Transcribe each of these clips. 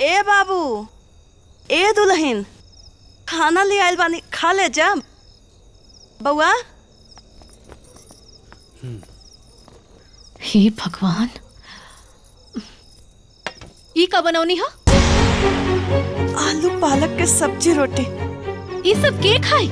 ए बाबू, ए दुल्हन, खाना ले आइल बानी, खा ले जा बउआ। हे भगवान, ई का बनौनी हा? आलू पालक के सब्जी रोटी। ये सब के खाई?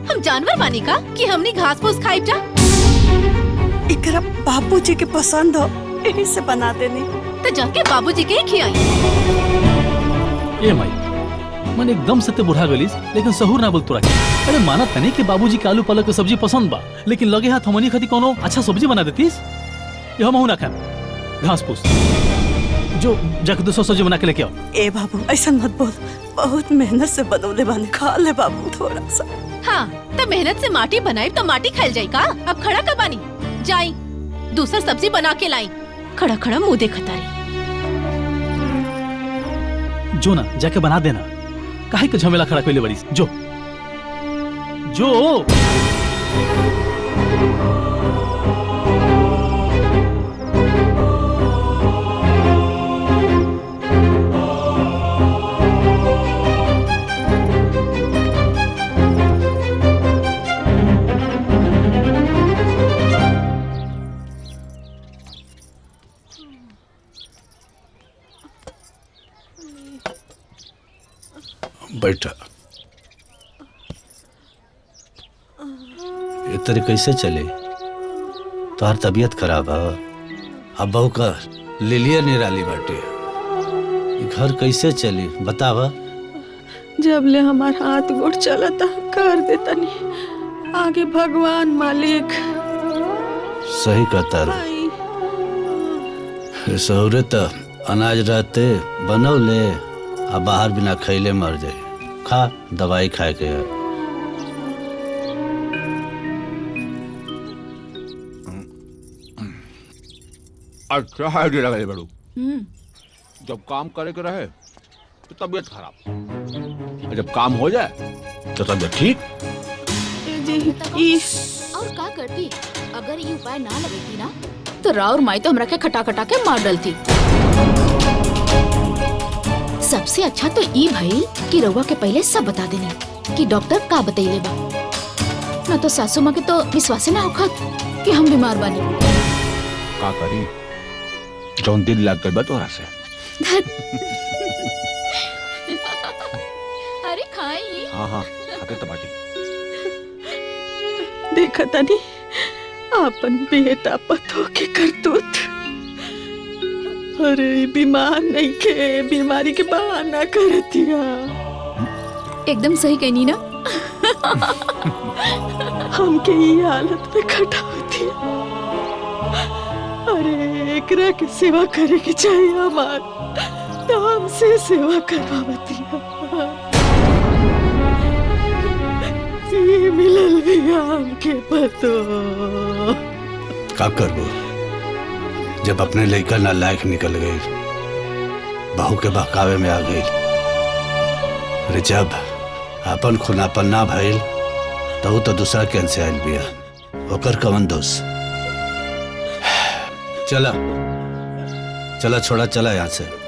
हम जानवर बानी का कि हमनी घास फूस खाई जा? इकरा बाबूजी के पसंद हो, यही से बना देनी। तो जाके बाबूजी के खियाई। ए माई, मन एकदम से ते बुढ़ा गलीस, लेकिन सहूर ना बोल तोरा के। अरे मानत तनी कि बाबूजी के आलू पालक के सब्जी पसंद बा, लेकिन लगे हाथ हमनी खाती कोनो अच्छा सब्जी बना देतीस। ये हम ना खाएं घास फूस। जो जाके दूसरा सब्जी बना के लेके आओ। ए बाबू, ऐसा मत बोल, बहुत मेहनत से बनौले बानी, खा ले बाबू थोड़ा सा। हाँ, तो मेहनत से माटी बनाई तो माटी खाइल जाई का? अब खड़ा का बानी, जाई दूसरा सब्जी बना के लाई। खड़ा खड़ा मुंह देखता रही। जो ना जाके बना देना, काहे के झमेला खड़ा कइले बड़ी। जो जो बैठा। ये तरी कैसे चले? तोहार तबीयत खराब है। अब बहू का लिलिया निराली बाटे, ये घर कैसे चली बतावा। जब ले हमार हाथ गोड़ चलता कर देता नहीं, आगे भगवान मालिक। सही कहता रो। सहुरे तो अनाज रहते बनौले, अब बाहर बिना खैले मर जाए। खा दवाई खाए के है। अच्छा है लगे बड़ू। जब काम करे के रहे तो तबीयत खराब, और जब काम हो जाए तो तबीयत ठीक। और का करती अगर ये उपाय ना लगेगी ना, तो राव और माई तो हमरा के खटा खटा के मार डालती। सबसे अच्छा तो ई भाई कि रउआ के पहले सब बता देनी कि डॉक्टर का बतैले बा, ना तो सासू माँ के तो विश्वास ना होखत कि हम बीमार बानी। का करी, जौन दिल लग गई बा तोरा से। अरे खाई। हाँ हाँ खाते तबाटी। देखा तानी आपन बेटा पतो के करतूत। अरे बीमार नहीं के, बीमारी के बहाना कर दिया। एकदम सही कहनी ना। हमके ये हालत में खटा होती। अरे एकरा के सेवा करे के चाहिए हमार, तो हमसे सेवा करवावती। ये मिलल भी हमके पतो। का करबो, जब अपने लड़का नालायक निकल गई, बहू के बहकावे में आ गई। अरे जब अपन खुनापन ना भइल तो दूसरा कैंसे आयल बिया, ओकर कवन दोष। चला चला छोड़ा, चला यहाँ से।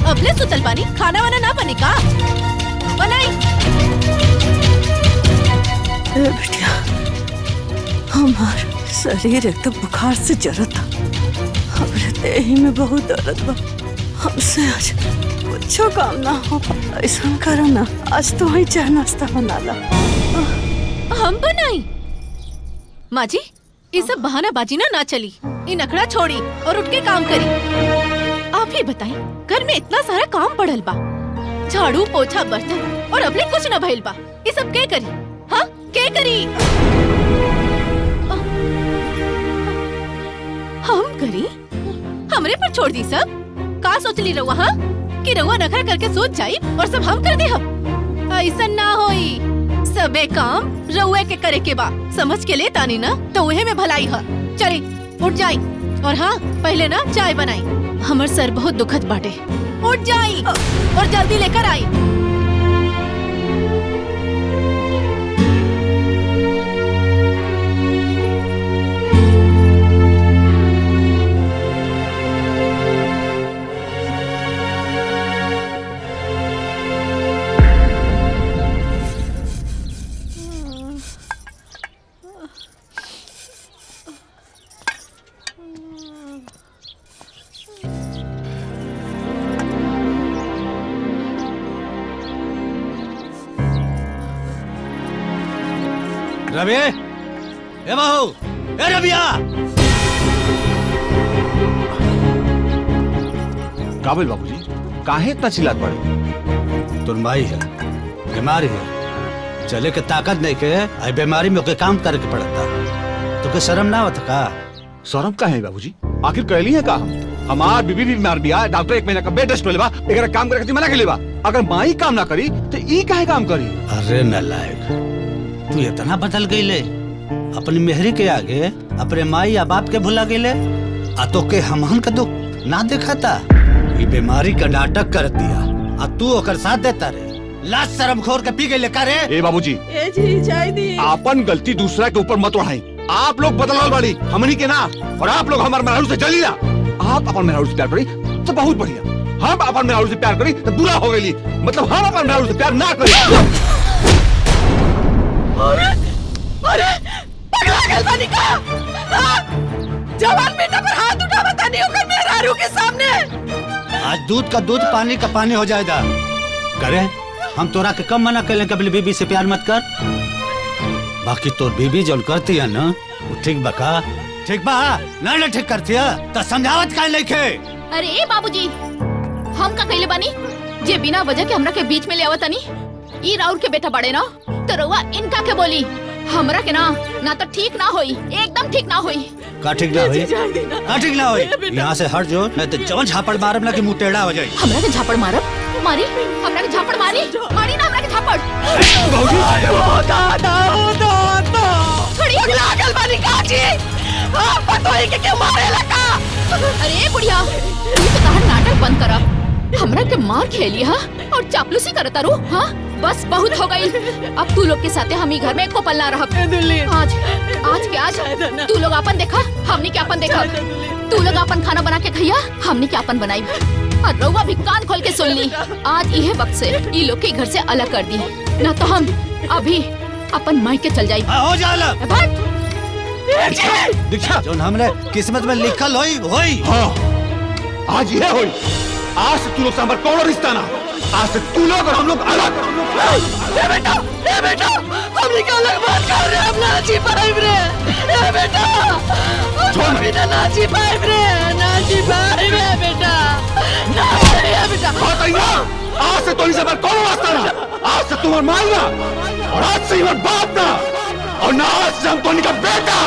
अबले सुतल पानी, खाना वाना ना बने का? बनाई। बेटिया, हमार शरीर एकदम बुखार से जरता, हमरे देही में बहुत दर्द बा। हमसे आज कुछ काम ना हो, ऐसा करो ना, आज तो ही चाय नाश्ता बना ला। हम बनाई? माँ जी, ये सब बहानाबाजी ना चली। ये नखड़ा छोड़ी और उठ के काम करी। आप ही बताएं, घर में इतना सारा काम पड़ल बा, झाड़ू पोछा बर्तन, और अबले कुछ न भइल बा। ये सब के करी? हाँ, के करी? हम करी? हमरे पर छोड़ दी सब? का सोच ली रहुआ? हाँ, कि रहुआ नखरा करके सोच जाई और सब हम कर दे हम? ऐसा ना होई। सबे काम रउए के करे के बा, समझ के ले तानी ना तो उहे में भलाई है। चली उठ जाई, और हाँ पहले ना चाय बनाई, हमर सर बहुत दुखत बाटे। उठ जाई और जल्दी लेकर आई। रवि, ए बहू, ए रबिया। काबिल बाबूजी, काहे इतना चिल्लात पड़े? तुर माई है, बीमारी है, चले के ताकत नहीं के, आई बीमारी में ओके काम करे के पड़ता। तो के शर्म ना होता का? शर्म का है बाबूजी? आखिर कहली है का हमार बीबी भी बीमार बिया, डॉक्टर 1 महीना का बेड रेस्ट लेबा, एकरा काम करे के मना के लेबा। अगर माई काम ना करी तो ई काहे काम करी? अरे नालायक, तू इतना बदल गई ले, अपनी मेहरी के आगे अपने माई या बाप के भुला गई। आ तो के हमहन का दुख ना देखा था, ये बीमारी का नाटक कर दिया, आ तू ओकर साथ देता रे। लाज शर्म खोर के पी गई ले करे। ए बाबूजी, ए जी चाय दी। आपन गलती दूसरा के ऊपर मत उठाई। आप लोग बदलाव बाड़ी, हमनी के ना, और आप लोग हमारे मेहरारू से जली ना। आप अपन मेहरारू से प्यार करी तो बहुत बढ़िया, हम अपन मेहरारू से प्यार करी तो बुरा हो गई। मतलब हम अपन मेहरारू से प्यार ना करी। अरे पगला गल बानी का? जवान बेटा पर हाथ उठा बतानी होकर मेहरारू के सामने। आज दूध का दूध पानी का पानी हो जाएगा। करे हम तोरा के कम मना कर कबल बीबी से प्यार मत कर। बाकी तो बीबी जो करती है ना वो ठीक बका, ठीक बा ना ना ठीक करती है तो समझावत का लेके। अरे बाबूजी, हम का कहले बानी जे बिना वजह के हमरा के बीच में ले आवतनी? ई राउर के बेटा बड़े ना, तो रउआ इनका के बोली हमरा के ना तो ठीक ना होई, एकदम ठीक ना होई। का ठीक ना होई? का ठीक ना होई? यहाँ से हट जो, नहीं तो जवन झापड़ मारब ना कि मुंह टेढ़ा हो जाए। हमरा के झापड़ मारब? मारी हमरा के झापड़ मारी मारी ना हमरा के झापड़। पगला गल बानी का जी? आप पतोही के क्यों मारे लगा? अरे बुढ़िया, तू तो तहर नाटक बंद करा। हमरा के मार खेली हा और चापलूसी करता रू। हाँ बस बहुत हो गई। अब तू लोग के साथे हम ही घर में एको पल ना रहब। आज आज के आज तू लोग अपन देखा, हमनी के अपन देखा। तू लोग अपन खाना बना के खइया, हमनी के अपन बनाई। और रउआ भी कान खोल के सुन ली, आज इहे वक्त से ई लोग के घर से अलग कर दी, ना तो हम अभी अपन माई के चल जाई। हो जाला दीक्षा, जो हमरे किस्मत में लिखल होई होई। हाँ आज ये होई। आज से तू लोग से हमारा कौन रिश्ता ना, आज से तू लोग और हम लोग अलग। ए बेटा हमनी का अलग बात कर रहे, हम ना जी पाइब रे। ए बेटा हम बिना ना जी पाइब रे, ना जी पाइब रे बेटा, ना ए बेटा। बात आई ना, आज से तो से हमारा कौन वास्ता ना, आज से तुम्हारा माई ना, और आज से हमारा बाप ना, और ना आज से हम तो का बेटा।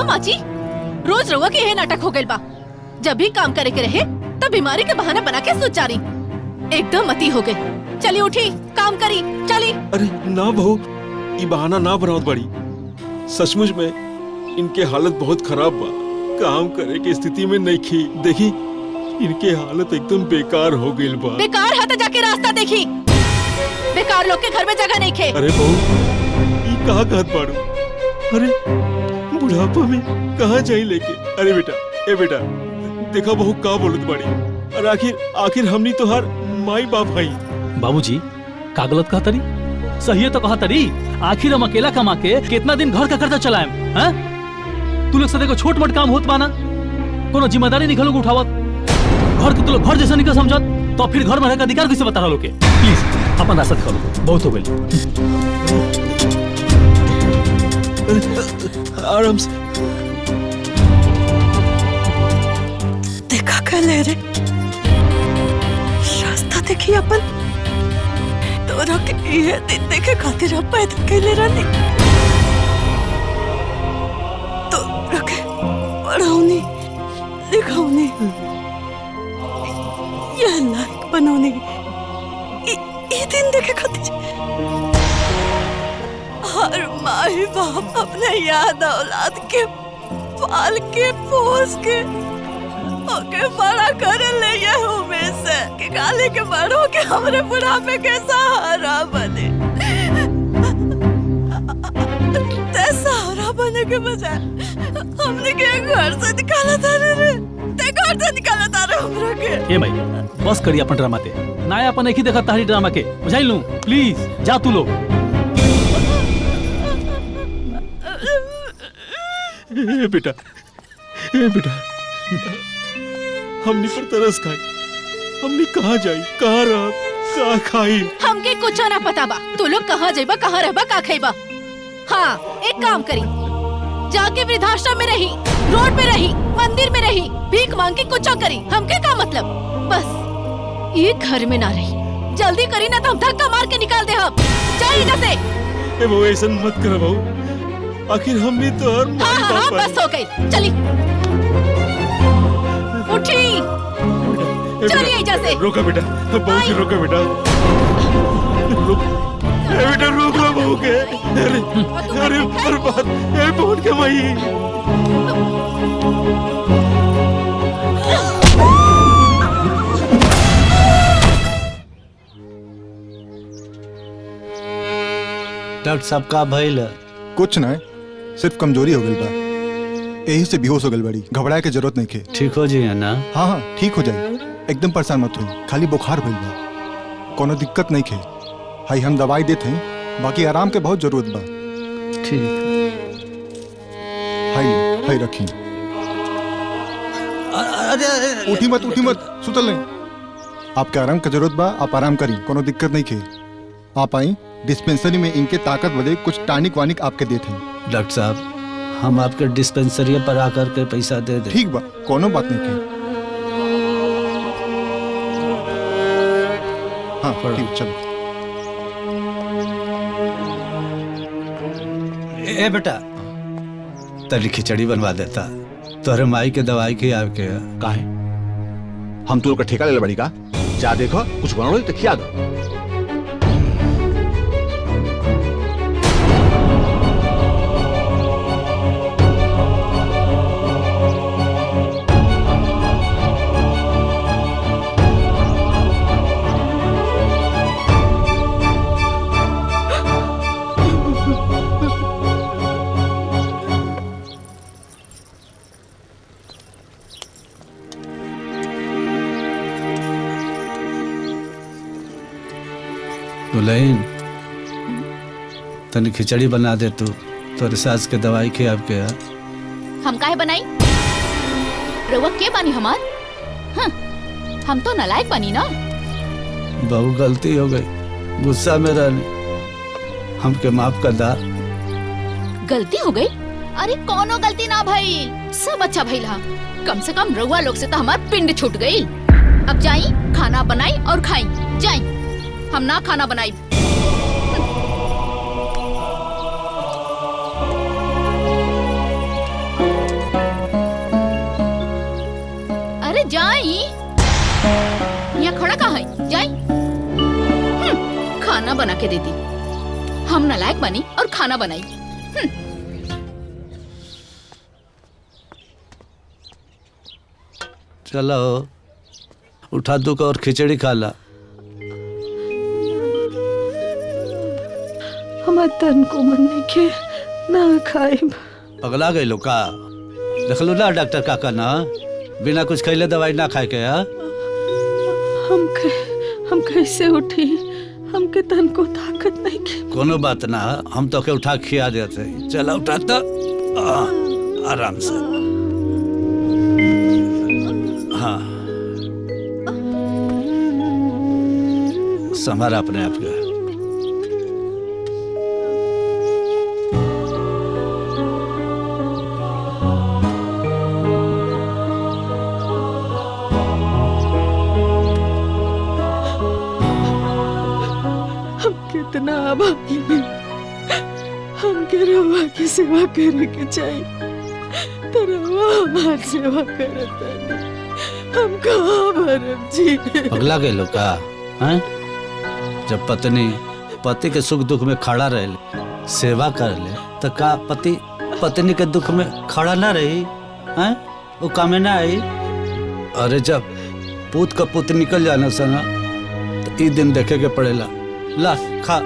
माची रोज रउआ के नाटक हो गइल बा। जब भी काम करे के रहे तब बीमारी के बहाना बना के सोच जा रही। एकदम अति हो गई। चली उठी, काम करी, चली। अरे ना बहू, ये बहाना ना बनाओ बड़ी। सचमुच में इनके हालत बहुत खराब बा, काम करे के स्थिति में नहीं खी। देखी इनके हालत एकदम बेकार हो गई बा। बेकार है तो जाके रास्ता देखी, बेकार लोग के घर में जगह नहीं खे। अरे बहू, ये कहाँ कहत बाड़ू? अरे बुढ़ापा में कहाँ जाई लेके? अरे बेटा, ए बेटा देखा बहू का बोलत बाड़ी। और आखिर हमनी तो हर माई बाप हई। बाबूजी का गलत कहा तरी? सही है तो कहा तरी। आखिर हम अकेला कमा के कितना दिन घर का कर्जा चलाएम? हैं? तू लोग सदे को छोट मोट काम होत बाना, कोनो जिम्मेदारी निकलो उठावत, घर के तू लोग घर जैसा निकल समझत, तो फिर घर में रह के अधिकार कैसे बता रहा लोग के? प्लीज अपन रास्ता दिखाओ, बहुत हो गई। आराम से। देखा क्या ले रे, रास्ता देखी अपन तोरा के ये दिन देखे खातिर अब पैदल कैले रहनी, तो रखे पढ़ाऊनी लिखाऊनी ये लायक बनौनी ये दिन देखे खातिर। हर माई बाप अपने याद औलाद के पाल के पोस के ओके बड़ा कर ले ये उम्मीद से कि काले के बड़ों के हमरे बुढ़ापे के सहारा बने। ते सहारा बने के बजाय हमने के घर से निकाला था रे, ते घर से निकाला था रे हमरा के। ए भाई बस करी अपन ड्रामा के, ना अपन एक ही देखा तारी ड्रामा के, बुझाई लूं प्लीज जा तू लोग। ए बेटा हमनी पर तरस खाई, हमनी कहाँ जाई, कहाँ रह, कहाँ खाई। हमके कुछ ना पता बा, तू लोग कहाँ जाइबा, कहाँ रहबा, का खाइबा। हाँ एक काम करी, जाके वृद्धाश्रम में रही, रोड पे रही, मंदिर में रही, भीख मांग के कुछ करी, हमके का मतलब। बस ये घर में ना रही, जल्दी करी ना तो हम धक्का मार के निकाल दे। हम जाइए जैसे। ए वो ऐसा मत कर बहू, आखिर हमने तो हर हाँ बस हो गई, चली उठी, चलिए जैसे। रोका बेटा, बहू के रोका बेटा, रुक बेटा, रोक लो बहू के। अरे बर्बाद ए बहू के माई। डॉक्टर साहब का भइल? कुछ ना, सिर्फ कमजोरी हो गई बा, यही से बेहोश हो गई बड़ी। घबराए के जरूरत नहीं के, ठीक हो जाइए ना? हाँ ठीक हो जाए, एकदम परेशान मत हुई, खाली बुखार भइल बा, कोनो दिक्कत नहीं के। हाई हम दवाई देते हैं, बाकी आराम के बहुत जरूरत बा। ठीक। हाई रखी। उठी मत सुतल नहीं, आपके आराम की जरूरत बा, आप आराम करी, कोनो दिक्कत नहीं के। आप आई डिस्पेंसरी में, इनके ताकत बदे कुछ टॉनिक वानिक आपके देते हैं। डॉक्टर साहब हम आपके डिस्पेंसरी पर आकर के पैसा दे दे। ठीक बा, कोनो बात नहीं के। हाँ ठीक, चलो। ए बेटा तली खिचड़ी बनवा देता, तोरे माई के दवाई के आपके। काहे हम तू लोग का ठेका ले ले बड़ी का? जा देखो कुछ बनाओ तो खिया दो। दुल्हन तनी खिचड़ी बना दे तू, तोरे सास के दवाई के आपके। हम काहे बनाई? रउआ के बानी हमार? हाँ, हम तो नालायक बानी ना। बहु गलती हो गई, गुस्सा में रहने, हमके माफ कर दा। गलती हो गई? अरे कोनो गलती ना भाई, सब अच्छा भइल हा। कम से कम रउआ लोग से तो हमार पिंड छूट गई। अब जाई खाना बनाई और खाई, जाई, हम ना खाना बनाई। अरे जाई, यहाँ खड़ा कहाँ है? जाई, खाना बना के देती। हम नालायक बनी और खाना बनाई। चलो उठा दू और खिचड़ी खा ला। हमार तन को मन नहीं के ना खाए। पगला गई लो का? देख लो ना डॉक्टर काका ना, बिना कुछ खैले दवाई ना खाए के। हम कैसे उठी? हमके तन को ताकत नहीं के। कोनो बात ना, हम तो के उठा खिया देते। चला उठा तो आराम से। हाँ संभाल अपने आप के। हम कितना अभागी हैं। हमके रवा की सेवा करे के चाहिए, तो रवा हमार सेवा करता नहीं। हम कहाँ भरम जी? पगला गए लोग का हैं? जब पत्नी पति के सुख दुख में खड़ा रहे, सेवा कर ले, तो का पति पत्नी के दुख में खड़ा ना रही हैं? वो कामे ना आई। अरे जब पूत का पुत निकल जाना सना तो ई दिन देखे के पड़ेला। ला खा।